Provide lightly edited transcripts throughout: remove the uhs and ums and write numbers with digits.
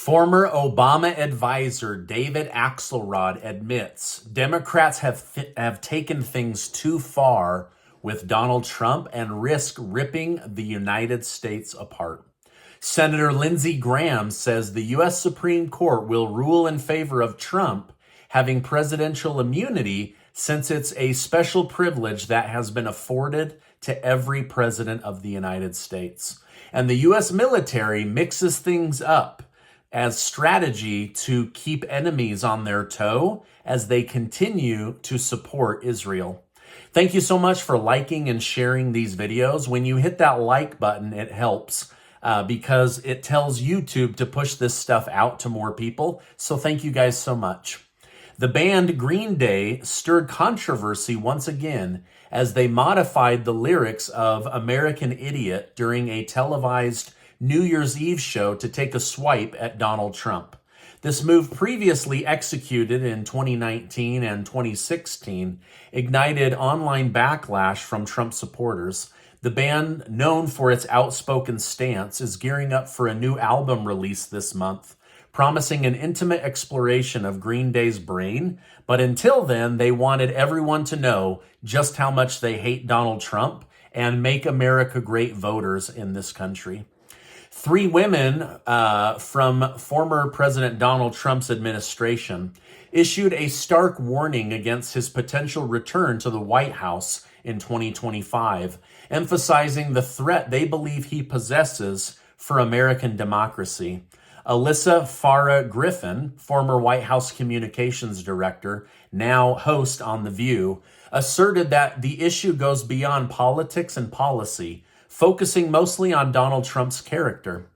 Former Obama advisor David Axelrod admits Democrats have taken things too far with Donald Trump and risk ripping the United States apart. Senator Lindsay Graham says the U.S. Supreme Court will rule in favor of Trump having presidential immunity since it's a special privilege that has been afforded to every president of the United States. And the U.S. military mixes things up as strategy to keep enemies on their toe as they continue to support Israel. Thank you so much for liking and sharing these videos. When you hit that like button, it helps because it tells YouTube to push this stuff out to more people. So thank you guys so much. The band Green Day stirred controversy once again as they modified the lyrics of American Idiot during a televised New Year's Eve show to take a swipe at Donald Trump. This move, previously executed in 2019 and 2016, ignited online backlash from Trump supporters. The band, known for its outspoken stance, is gearing up for a new album release this month, promising an intimate exploration of Green Day's brain. But until then, they wanted everyone to know just how much they hate Donald Trump and Make America Great voters in this country. 3 women from former President Donald Trump's administration issued a stark warning against his potential return to the White House in 2025, emphasizing the threat they believe he possesses for American democracy. Alyssa Farah Griffin, former White House communications director, now host on The View, asserted that the issue goes beyond politics and policy, focusing mostly on Donald Trump's character.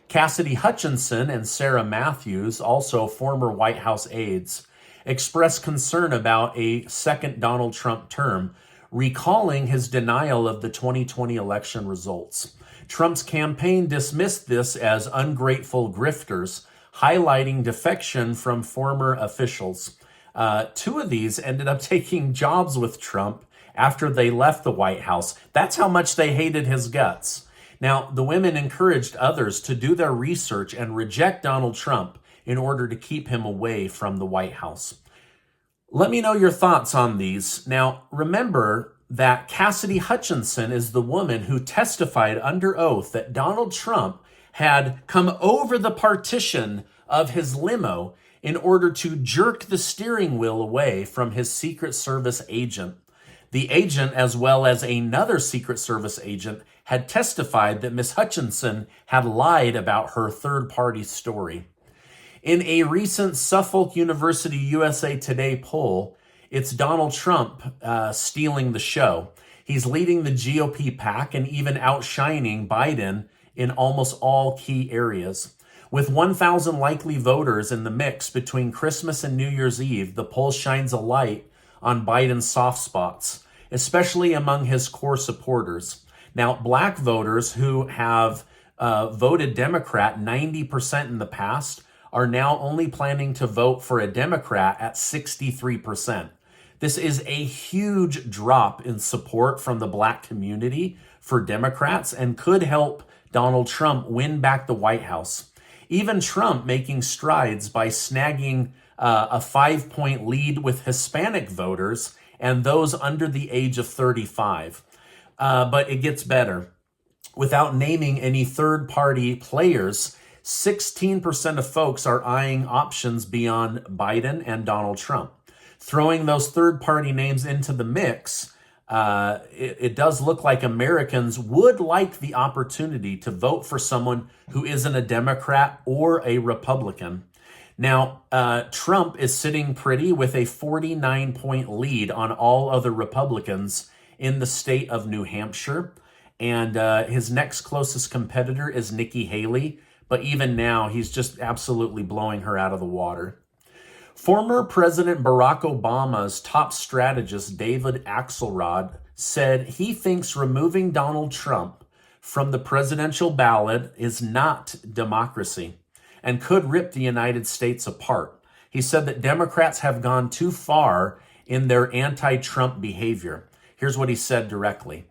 Cassidy Hutchinson and Sarah Matthews, also former White House aides, expressed concern about a second Donald Trump term, recalling his denial of the 2020 election results. Trump's campaign dismissed this as ungrateful grifters, highlighting defection from former officials. 2 of these ended up taking jobs with Trump after they left the White House. That's how much they hated his guts. Now, the women encouraged others to do their research and reject Donald Trump in order to keep him away from the White House. Let me know your thoughts on these. Now, remember that Cassidy Hutchinson is the woman who testified under oath that Donald Trump had come over the partition of his limo in order to jerk the steering wheel away from his Secret Service agent. The agent, as well as another Secret Service agent, had testified that Ms. Hutchinson had lied about her third-party story. In a recent Suffolk University USA Today poll, it's Donald Trump stealing the show. He's leading the GOP pack and even outshining Biden in almost all key areas. With 1,000 likely voters in the mix between Christmas and New Year's Eve, the poll shines a light on Biden's soft spots, especially among his core supporters. Now, black voters who have voted Democrat 90% in the past are now only planning to vote for a Democrat at 63%. This is a huge drop in support from the black community for Democrats and could help Donald Trump win back the White House. Even Trump making strides by snagging a 5-point lead with Hispanic voters and those under the age of 35. But it gets better. Without naming any third-party players, 16% of folks are eyeing options beyond Biden and Donald Trump. Throwing those third-party names into the mix, it does look like Americans would like the opportunity to vote for someone who isn't a Democrat or a Republican. Now, Trump is sitting pretty with a 49-point lead on all other Republicans in the state of New Hampshire. And his next closest competitor is Nikki Haley. But even now, he's just absolutely blowing her out of the water. Former President Barack Obama's top strategist, David Axelrod, said he thinks removing Donald Trump from the presidential ballot is not democracy and could rip the United States apart. He said that Democrats have gone too far in their anti-Trump behavior. Here's what he said directly.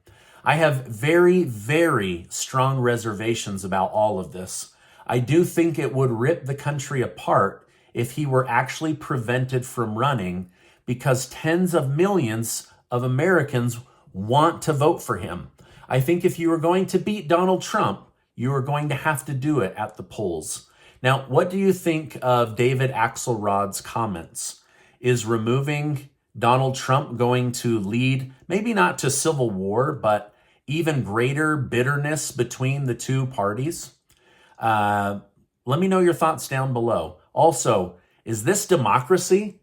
I have very, very strong reservations about all of this. I do think it would rip the country apart if he were actually prevented from running, because tens of millions of Americans want to vote for him. I think if you were going to beat Donald Trump, you are going to have to do it at the polls. Now, what do you think of David Axelrod's comments? Is removing Donald Trump going to lead, maybe not to civil war, but even greater bitterness between the two parties? Let me know your thoughts down below. Also, is this democracy?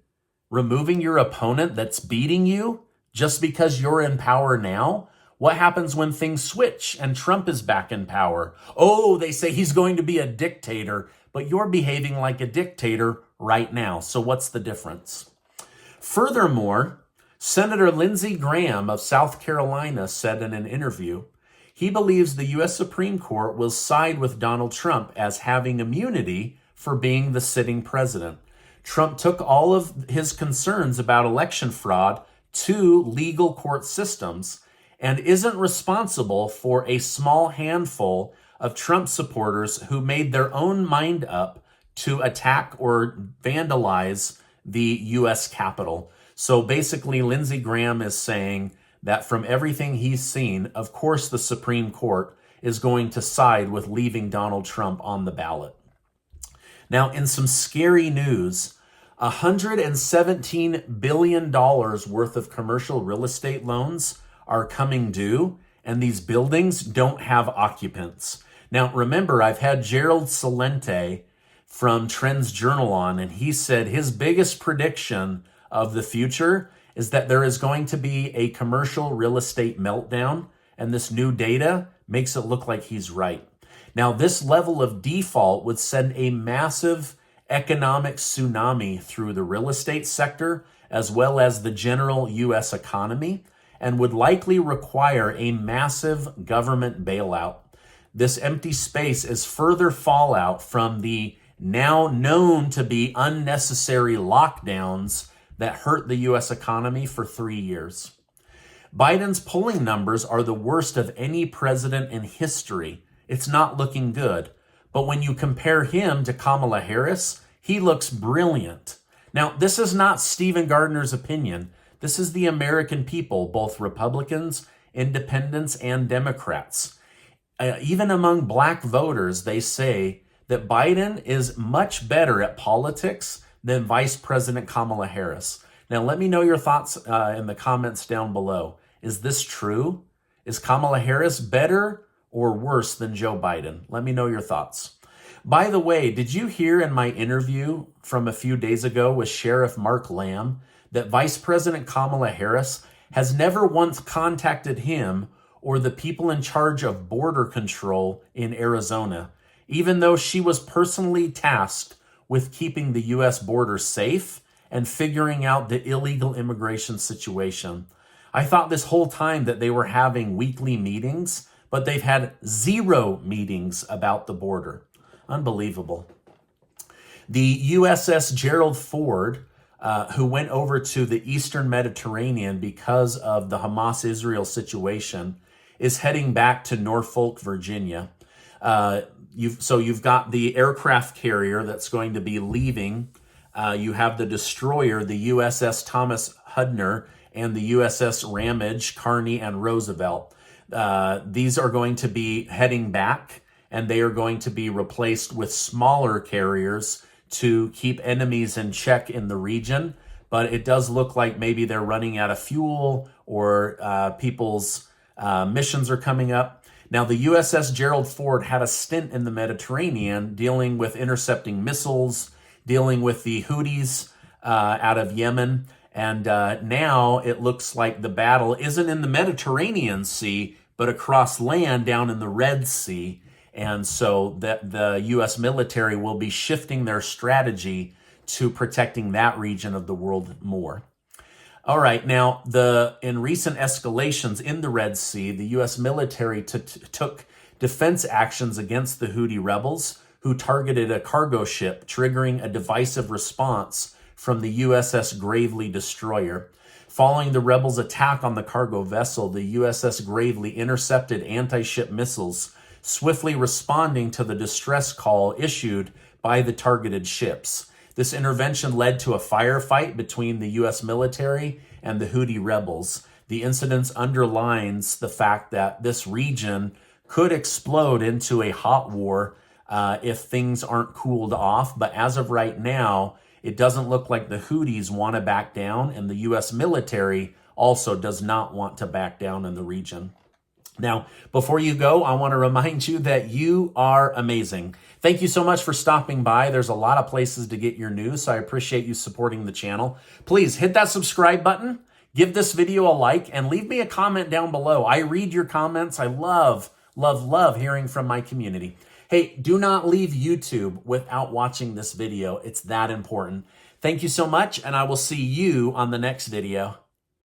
Removing your opponent that's beating you just because you're in power now? What happens when things switch and Trump is back in power? Oh, they say he's going to be a dictator, but you're behaving like a dictator right now. So what's the difference? Furthermore, Senator Lindsay Graham of South Carolina said in an interview, he believes the U.S. Supreme Court will side with Donald Trump as having immunity for being the sitting president. Trump took all of his concerns about election fraud to legal court systems and isn't responsible for a small handful of Trump supporters who made their own mind up to attack or vandalize the U.S. Capitol. So basically, Lindsey Graham is saying that from everything he's seen, of course, the Supreme Court is going to side with leaving Donald Trump on the ballot. Now, in some scary news, $117 billion worth of commercial real estate loans are coming due, and these buildings don't have occupants. Now, remember, I've had Gerald Celente from Trends Journal on, and he said his biggest prediction of the future is that there is going to be a commercial real estate meltdown, and this new data makes it look like he's right. Now, this level of default would send a massive economic tsunami through the real estate sector, as well as the general U.S. economy, and would likely require a massive government bailout. This empty space is further fallout from the now known to be unnecessary lockdowns that hurt the U.S. economy for 3 years. Biden's polling numbers are the worst of any president in history. It's not looking good. But when you compare him to Kamala Harris, he looks brilliant. Now, this is not Stephen Gardner's opinion. This is the American people, both Republicans, independents, and Democrats. Even among black voters, they say that Biden is much better at politics than Vice President Kamala Harris. Now, let me know your thoughts in the comments down below. Is this true? Is Kamala Harris better or worse than Joe Biden? Let me know your thoughts. By the way, did you hear in my interview from a few days ago with Sheriff Mark Lamb that Vice President Kamala Harris has never once contacted him or the people in charge of border control in Arizona, even though she was personally tasked with keeping the U.S. border safe and figuring out the illegal immigration situation? I thought this whole time that they were having weekly meetings, but they've had 0 meetings about the border. Unbelievable. The USS Gerald Ford, who went over to the Eastern Mediterranean because of the Hamas-Israel situation, is heading back to Norfolk, Virginia. You've got the aircraft carrier that's going to be leaving. You have the destroyer, the USS Thomas Hudner, and the USS Ramage, Carney, and Roosevelt. These are going to be heading back, and they are going to be replaced with smaller carriers to keep enemies in check in the region. But it does look like maybe they're running out of fuel, or people's missions are coming up. Now, the USS Gerald Ford had a stint in the Mediterranean dealing with intercepting missiles, dealing with the Houthis out of Yemen. And now it looks like the battle isn't in the Mediterranean Sea, but across land down in the Red Sea. And so that the U.S. military will be shifting their strategy to protecting that region of the world more. All right, now, in recent escalations in the Red Sea, the U.S. military took defense actions against the Houthi rebels, who targeted a cargo ship, triggering a divisive response from the USS Gravely destroyer. Following the rebels' attack on the cargo vessel, the USS Gravely intercepted anti-ship missiles swiftly responding to the distress call issued by the targeted ships. This intervention led to a firefight between the U.S. military and the Houthi rebels. The incident underlines the fact that this region could explode into a hot war if things aren't cooled off. But as of right now, it doesn't look like the Houthis want to back down, and the U.S. military also does not want to back down in the region. Now, before you go, I want to remind you that you are amazing. Thank you so much for stopping by. There's a lot of places to get your news, so I appreciate you supporting the channel. Please hit that subscribe button, give this video a like, and leave me a comment down below. I read your comments. I love hearing from my community. Hey, do not leave YouTube without watching this video. It's that important. Thank you so much, and I will see you on the next video.